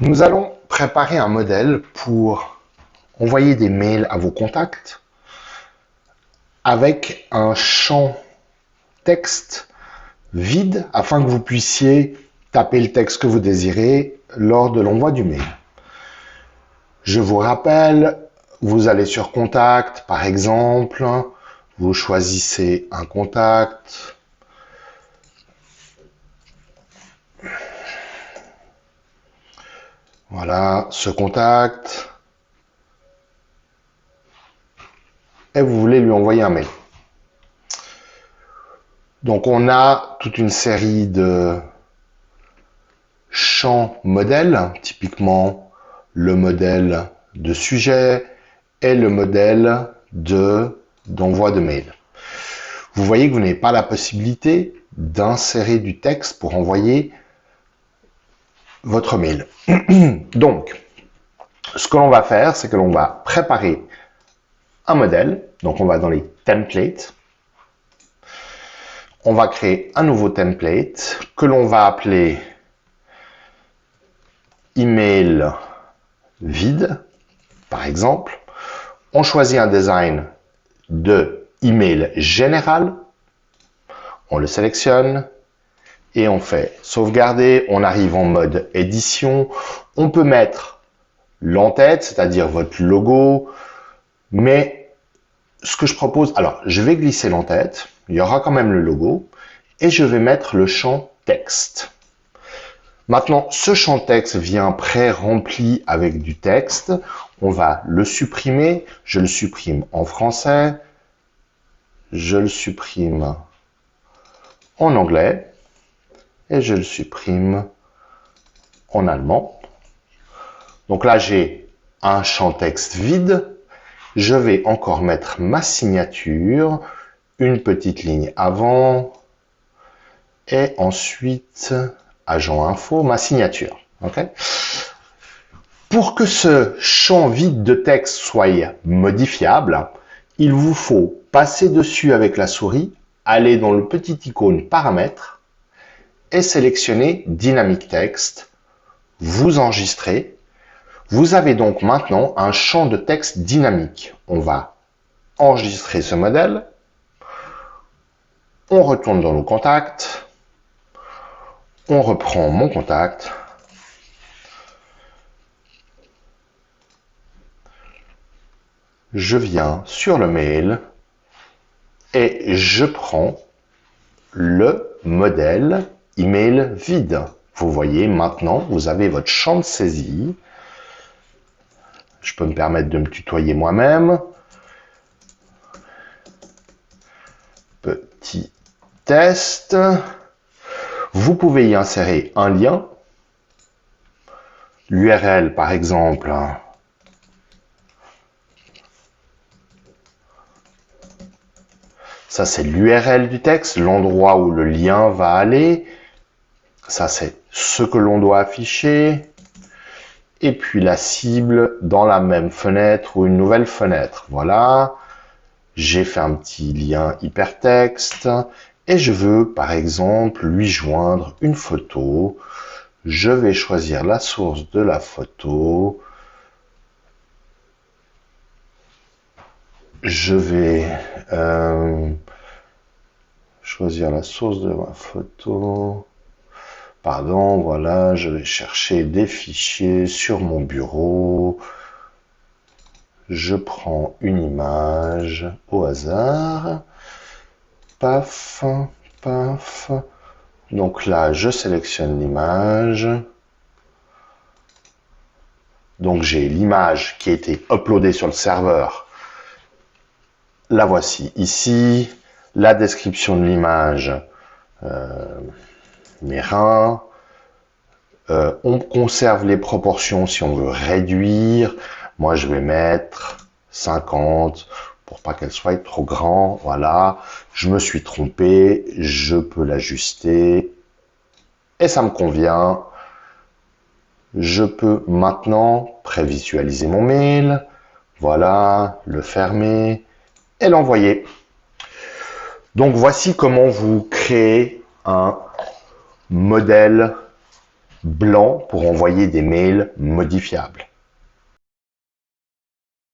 Nous allons préparer un modèle pour envoyer des mails à vos contacts avec un champ texte vide afin que vous puissiez taper le texte que vous désirez lors de l'envoi du mail. Je vous rappelle, vous allez sur Contact, par exemple, vous choisissez un contact. Voilà, ce contact. Et vous voulez lui envoyer un mail. Donc on a toute une série de champs modèles, typiquement le modèle de sujet et le modèle d'envoi de mail. Vous voyez que vous n'avez pas la possibilité d'insérer du texte pour envoyer votre mail. Donc, ce que l'on va faire, c'est que l'on va préparer un modèle. Donc, on va dans les templates. On va créer un nouveau template que l'on va appeler email vide, par exemple. On choisit un design de email général. On le sélectionne et on fait sauvegarder. On arrive en mode édition. On peut mettre l'entête, c'est-à-dire votre logo, mais ce que je propose, alors je vais glisser l'entête, il y aura quand même le logo, et je vais mettre le champ texte. Maintenant, ce champ texte vient pré-rempli avec du texte. On va le supprimer. Je le supprime en français. Je le supprime en anglais. Et je le supprime en allemand. Donc là, j'ai un champ texte vide. Je vais encore mettre ma signature, une petite ligne avant, et ensuite, agent info, ma signature. Okay. Pour que ce champ vide de texte soit modifiable, il vous faut passer dessus avec la souris, aller dans le petit icône paramètres et sélectionner Dynamic Text. Vous enregistrez. Vous avez donc maintenant un champ de texte dynamique. On va enregistrer ce modèle. On retourne dans nos contacts. On reprend mon contact. Je viens sur le mail et je prends le modèle email vide. Vous voyez maintenant, vous avez votre champ de saisie. Je peux me permettre de me tutoyer moi-même. Petit test. Vous pouvez y insérer un lien. L'URL, par exemple. Ça, c'est l'URL du texte, l'endroit où le lien va aller. Ça, c'est ce que l'on doit afficher. Et puis la cible dans la même fenêtre ou une nouvelle fenêtre. Voilà. J'ai fait un petit lien hypertexte. Et je veux, par exemple, lui joindre une photo. Je vais choisir la source de la photo. Je vais choisir la source de ma photo. Pardon, voilà, je vais chercher des fichiers sur mon bureau. Je prends une image au hasard. Paf, paf. Donc là, je sélectionne l'image. Donc j'ai l'image qui a été uploadée sur le serveur. La voici ici. La description de l'image, mes reins. On conserve les proportions si on veut réduire. Moi, je vais mettre 50 pour pas qu'elle soit trop grand. Voilà, je me suis trompé. Je peux l'ajuster. Et ça me convient. Je peux maintenant prévisualiser mon mail. Voilà, le fermer et l'envoyer. Donc, voici comment vous créez un modèle blanc pour envoyer des mails modifiables.